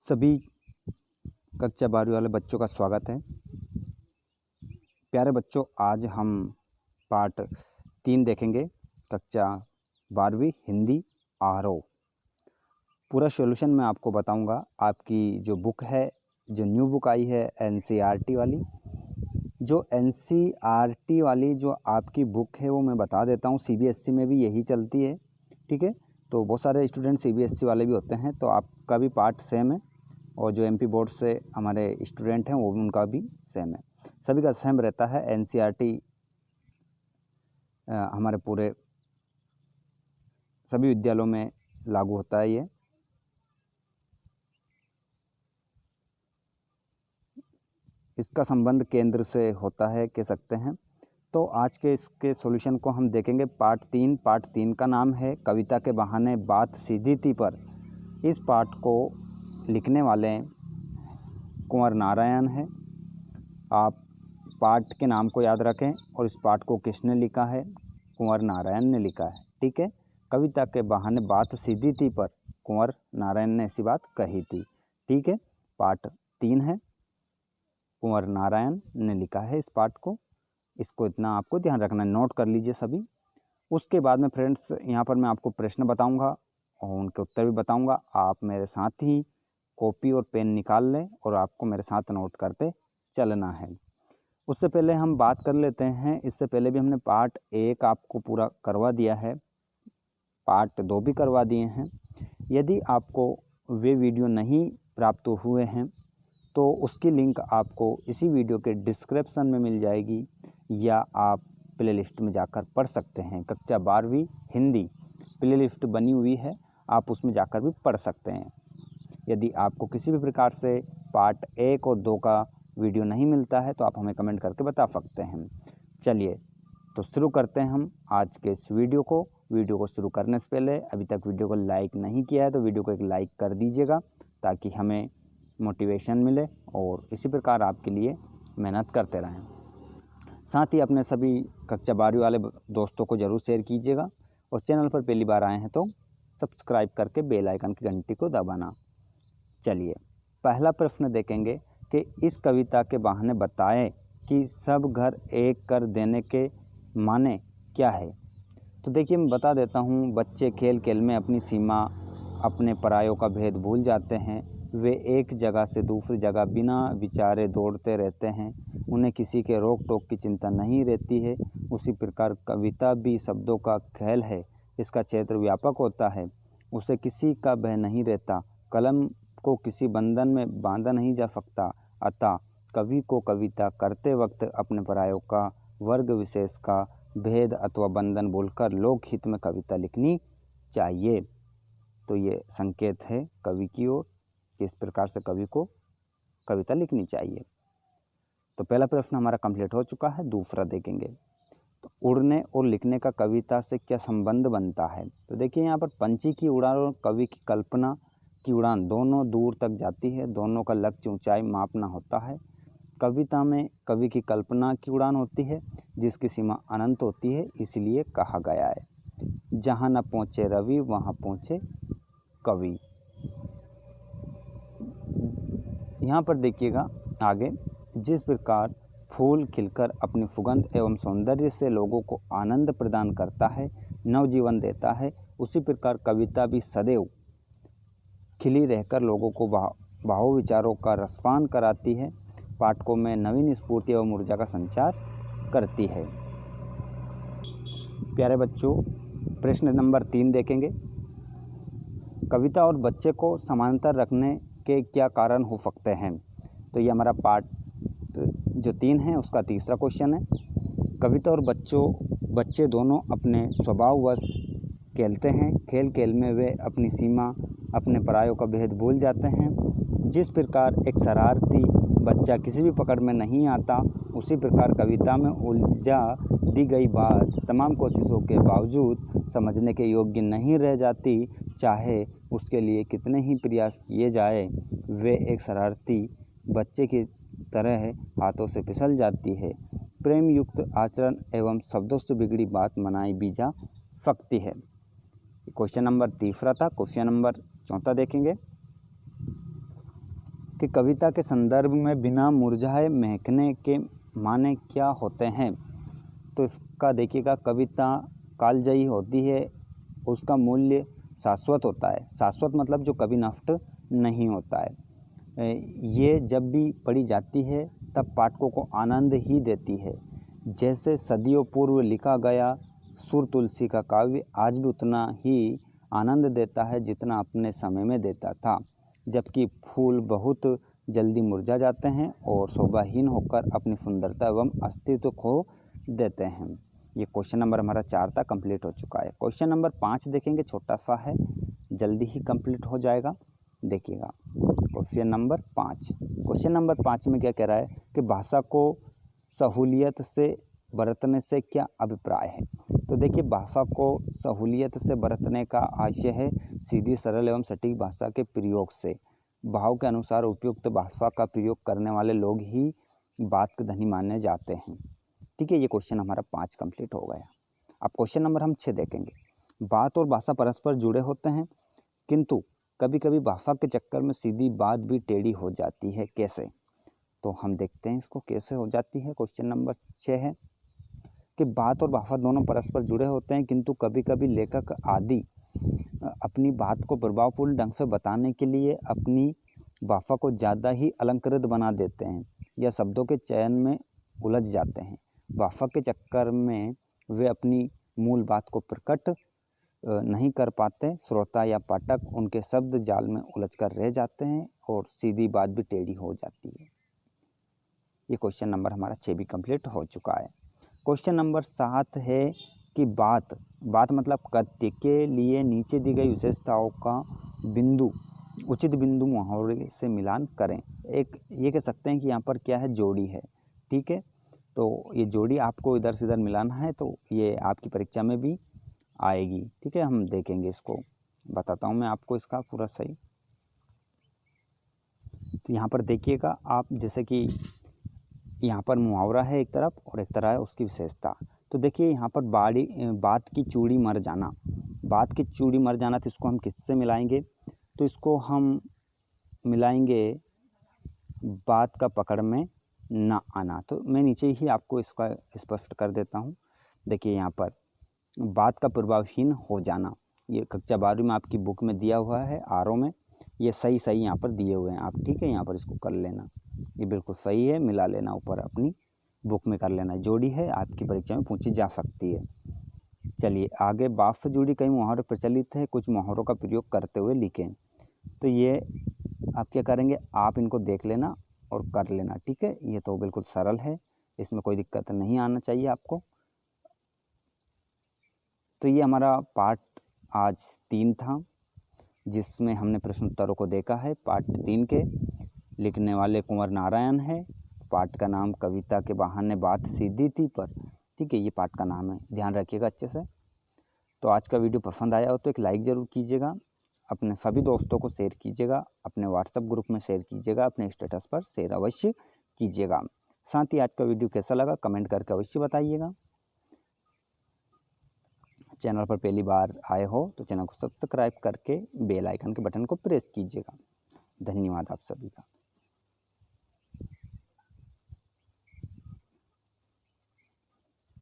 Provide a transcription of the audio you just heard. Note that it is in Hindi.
सभी कक्षा 12वीं वाले बच्चों का स्वागत है। प्यारे बच्चों, आज हम पार्ट 3 देखेंगे। कक्षा 12वीं हिंदी आरोह। पूरा सॉल्यूशन मैं आपको बताऊंगा। आपकी जो बुक है, जो न्यू बुक आई है एनसीईआरटी वाली, जो एनसीईआरटी वाली जो आपकी बुक है वो मैं बता देता हूँ। सीबीएसई में भी यही चलती है, ठीक है। तो बहुत सारे स्टूडेंट सीबीएसई वाले भी होते हैं, तो आपका भी पार्ट सेम है। और जो एमपी बोर्ड से हमारे स्टूडेंट हैं वो भी, उनका भी सेम है। सभी का सेम रहता है। एनसीईआरटी हमारे पूरे सभी विद्यालयों में लागू होता है। ये इसका संबंध केंद्र से होता है, कह सकते हैं। तो आज के इसके सॉल्यूशन को हम देखेंगे। पार्ट 3 का नाम है कविता के बहाने बात सीधी थी पर। इस पाठ को लिखने वाले कुंवर नारायण है। आप पाठ के नाम को याद रखें और इस पाठ को किसने लिखा है? कुंवर नारायण ने लिखा है, ठीक है। कविता के बहाने बात सीधी थी पर कुंवर नारायण ने ऐसी बात कही थी, ठीक है। पाठ 3 है, कुंवर नारायण ने लिखा है इस पाठ को। इसको इतना आपको ध्यान रखना है, नोट कर लीजिए सभी। उसके बाद में फ्रेंड्स यहाँ पर मैं आपको प्रश्न बताऊँगा और उनके उत्तर भी बताऊँगा। आप मेरे साथ ही कॉपी और पेन निकाल लें और आपको मेरे साथ नोट करते चलना है। उससे पहले हम बात कर लेते हैं। इससे पहले भी हमने पार्ट 1 आपको पूरा करवा दिया है, पार्ट 2 भी करवा दिए हैं। यदि आपको वे वीडियो नहीं प्राप्त हुए हैं तो उसकी लिंक आपको इसी वीडियो के डिस्क्रिप्शन में मिल जाएगी, या आप प्लेलिस्ट में जाकर पढ़ सकते हैं। कक्षा 12वीं हिंदी प्लेलिस्ट बनी हुई है, आप उसमें जाकर भी पढ़ सकते हैं। यदि आपको किसी भी प्रकार से पार्ट 1 और 2 का वीडियो नहीं मिलता है तो आप हमें कमेंट करके बता सकते हैं। चलिए तो शुरू करते हैं हम आज के इस वीडियो को। वीडियो को शुरू करने से पहले अभी तक वीडियो को लाइक नहीं किया है तो वीडियो को एक लाइक कर दीजिएगा, ताकि हमें मोटिवेशन मिले और इसी प्रकार आपके लिए मेहनत करते रहें। साथ ही अपने सभी कक्षा 12वीं वाले दोस्तों को ज़रूर शेयर कीजिएगा, और चैनल पर पहली बार आए हैं तो सब्सक्राइब करके बेल आइकन की घंटी को दबाना। चलिए पहला प्रश्न देखेंगे कि इस कविता के बहाने बताएं कि सब घर एक कर देने के माने क्या है। तो देखिए मैं बता देता हूँ। बच्चे खेल खेल में अपनी सीमा, अपने परायों का भेद भूल जाते हैं। वे एक जगह से दूसरी जगह बिना विचारे दौड़ते रहते हैं। उन्हें किसी के रोक टोक की चिंता नहीं रहती है। उसी प्रकार कविता भी शब्दों का खेल है। इसका क्षेत्र व्यापक होता है। उसे किसी का भय नहीं रहता। कलम को किसी बंधन में बांधा नहीं जा सकता। अतः कवि को कविता करते वक्त अपने परायों का, वर्ग विशेष का भेद अथवा बंधन भूलकर लोकहित में कविता लिखनी चाहिए। तो ये संकेत है कवि की ओर, किस प्रकार से कवि को कविता लिखनी चाहिए। तो पहला प्रश्न हमारा कंप्लीट हो चुका है। दूसरा देखेंगे। तो उड़ने और लिखने का कविता से क्या संबंध बनता है। तो देखिए यहाँ पर पंछी की उड़ान और कवि की कल्पना की उड़ान दोनों दूर तक जाती है। दोनों का लक्ष्य ऊंचाई मापना होता है। कविता में कवि की कल्पना की उड़ान होती है, जिसकी सीमा अनंत होती है। इसलिए कहा गया है, जहाँ न पहुँचे रवि वहाँ पहुँचे कवि। यहाँ पर देखिएगा आगे, जिस प्रकार फूल खिलकर अपनी सुगंध एवं सौंदर्य से लोगों को आनंद प्रदान करता है, नवजीवन देता है, उसी प्रकार कविता भी सदैव खिली रहकर लोगों को भाव विचारों का रसपान कराती है, पाठकों में नवीन स्फूर्ति एवं ऊर्जा का संचार करती है। प्यारे बच्चों, प्रश्न नंबर 3 देखेंगे। कविता और बच्चे को समांतर रखने के क्या कारण हो सकते हैं। तो ये हमारा पार्ट जो 3 है उसका तीसरा क्वेश्चन है। कविता और बच्चे दोनों अपने स्वभाववश खेलते हैं। खेल खेल में वे अपनी सीमा, अपने परायों का भेद भूल जाते हैं। जिस प्रकार एक शरारती बच्चा किसी भी पकड़ में नहीं आता, उसी प्रकार कविता में उलझा दी गई बात तमाम कोशिशों के बावजूद समझने के योग्य नहीं रह जाती। चाहे उसके लिए कितने ही प्रयास किए जाए, वे एक शरारती बच्चे की तरह हाथों से फिसल जाती है। प्रेम युक्त आचरण एवं शब्दों से बिगड़ी बात मनाई भी जा सकती है। क्वेश्चन नंबर तीसरा था। क्वेश्चन नंबर 4 देखेंगे। कि कविता के संदर्भ में बिना मुरझाए महकने के माने क्या होते हैं। तो इसका देखिएगा, कविता कालजयी होती है, उसका मूल्य शाश्वत होता है। शाश्वत मतलब जो कभी नष्ट नहीं होता है। ये जब भी पढ़ी जाती है तब पाठकों को आनंद ही देती है। जैसे सदियों पूर्व लिखा गया सुर तुलसी का काव्य आज भी उतना ही आनंद देता है जितना अपने समय में देता था। जबकि फूल बहुत जल्दी मुरझा जाते हैं और शोभाहीन होकर अपनी सुंदरता एवं अस्तित्व खो देते हैं। ये क्वेश्चन नंबर हमारा 4 था, कंप्लीट हो चुका है। क्वेश्चन नंबर 5 देखेंगे, छोटा सा है, जल्दी ही कंप्लीट हो जाएगा। देखिएगा क्वेश्चन नंबर 5। क्वेश्चन नंबर 5 में क्या कह रहा है कि भाषा को सहूलियत से बरतने से क्या अभिप्राय है। तो देखिए, भाषा को सहूलियत से बरतने का आशय है सीधी, सरल एवं सटीक भाषा के प्रयोग से। भाव के अनुसार उपयुक्त भाषा का प्रयोग करने वाले लोग ही बात के धनी माने जाते हैं। ठीक है, ये क्वेश्चन हमारा 5 कंप्लीट हो गया। अब क्वेश्चन नंबर हम 6 देखेंगे। बात और भाषा परस्पर जुड़े होते हैं, किंतु कभी कभी भाषा के चक्कर में सीधी बात भी टेढ़ी हो जाती है, कैसे। तो हम देखते हैं इसको कैसे हो जाती है। क्वेश्चन नंबर 6 है कि बात और भाषा दोनों परस्पर जुड़े होते हैं, किंतु कभी कभी लेखक आदि अपनी बात को प्रभावपूर्ण ढंग से बताने के लिए अपनी भाषा को ज़्यादा ही अलंकृत बना देते हैं या शब्दों के चयन में उलझ जाते हैं। भाषा के चक्कर में वे अपनी मूल बात को प्रकट नहीं कर पाते। श्रोता या पाठक उनके शब्द जाल में उलझकर रह जाते हैं और सीधी बात भी टेढ़ी हो जाती है। ये क्वेश्चन नंबर हमारा 6 भी कंप्लीट हो चुका है। क्वेश्चन नंबर 7 है कि बात मतलब गद्य के लिए नीचे दी गई विशेषताओं का बिंदु, उचित बिंदु मुहावरे से मिलान करें। एक ये कह सकते हैं कि यहाँ पर क्या है, जोड़ी है। ठीक है, तो ये जोड़ी आपको इधर से इधर मिलाना है, तो ये आपकी परीक्षा में भी आएगी। ठीक है, हम देखेंगे इसको, बताता हूँ मैं आपको इसका पूरा सही। तो यहाँ पर देखिएगा आप, जैसे कि यहाँ पर मुहावरा है एक तरफ और एक तरफ है उसकी विशेषता। तो देखिए यहाँ पर बात की चूड़ी मर जाना, बात की चूड़ी मर जाना, तो इसको हम किससे मिलाएंगे। तो इसको हम मिलाएंगे बात का पकड़ में ना आना। तो मैं नीचे ही आपको इसका स्पष्ट कर देता हूँ। देखिए यहाँ पर बात का प्रभावहीन हो जाना, ये कक्षा 12वीं में आपकी बुक में दिया हुआ है, आरओ में। ये सही यहाँ पर दिए हुए हैं आप। ठीक है, यहाँ पर इसको कर लेना, ये बिल्कुल सही है, मिला लेना, ऊपर अपनी बुक में कर लेना। जोड़ी है, आपकी परीक्षा में पूछी जा सकती है। चलिए आगे, बात से जुड़ी कई मुहावरे प्रचलित है, कुछ मुहावरों का प्रयोग करते हुए लिखें। तो ये आप क्या करेंगे, आप इनको देख लेना और कर लेना। ठीक है, ये तो बिल्कुल सरल है, इसमें कोई दिक्कत नहीं आना चाहिए आपको। तो ये हमारा पार्ट आज 3 था, जिसमें हमने प्रश्न उत्तरों को देखा है। पार्ट 3 के लिखने वाले कुंवर नारायण है। पाठ का नाम कविता के बहाने बात सीधी थी पर। ठीक है, ये पाठ का नाम है, ध्यान रखिएगा अच्छे से। तो आज का वीडियो पसंद आया हो तो एक लाइक ज़रूर कीजिएगा, अपने सभी दोस्तों को शेयर कीजिएगा, अपने व्हाट्सएप ग्रुप में शेयर कीजिएगा, अपने स्टेटस पर शेयर अवश्य कीजिएगा। साथ ही आज का वीडियो कैसा लगा कमेंट करके अवश्य बताइएगा। चैनल पर पहली बार आए हो तो चैनल को सब्सक्राइब करके बेल आइकन के बटन को प्रेस कीजिएगा। धन्यवाद आप सभी का।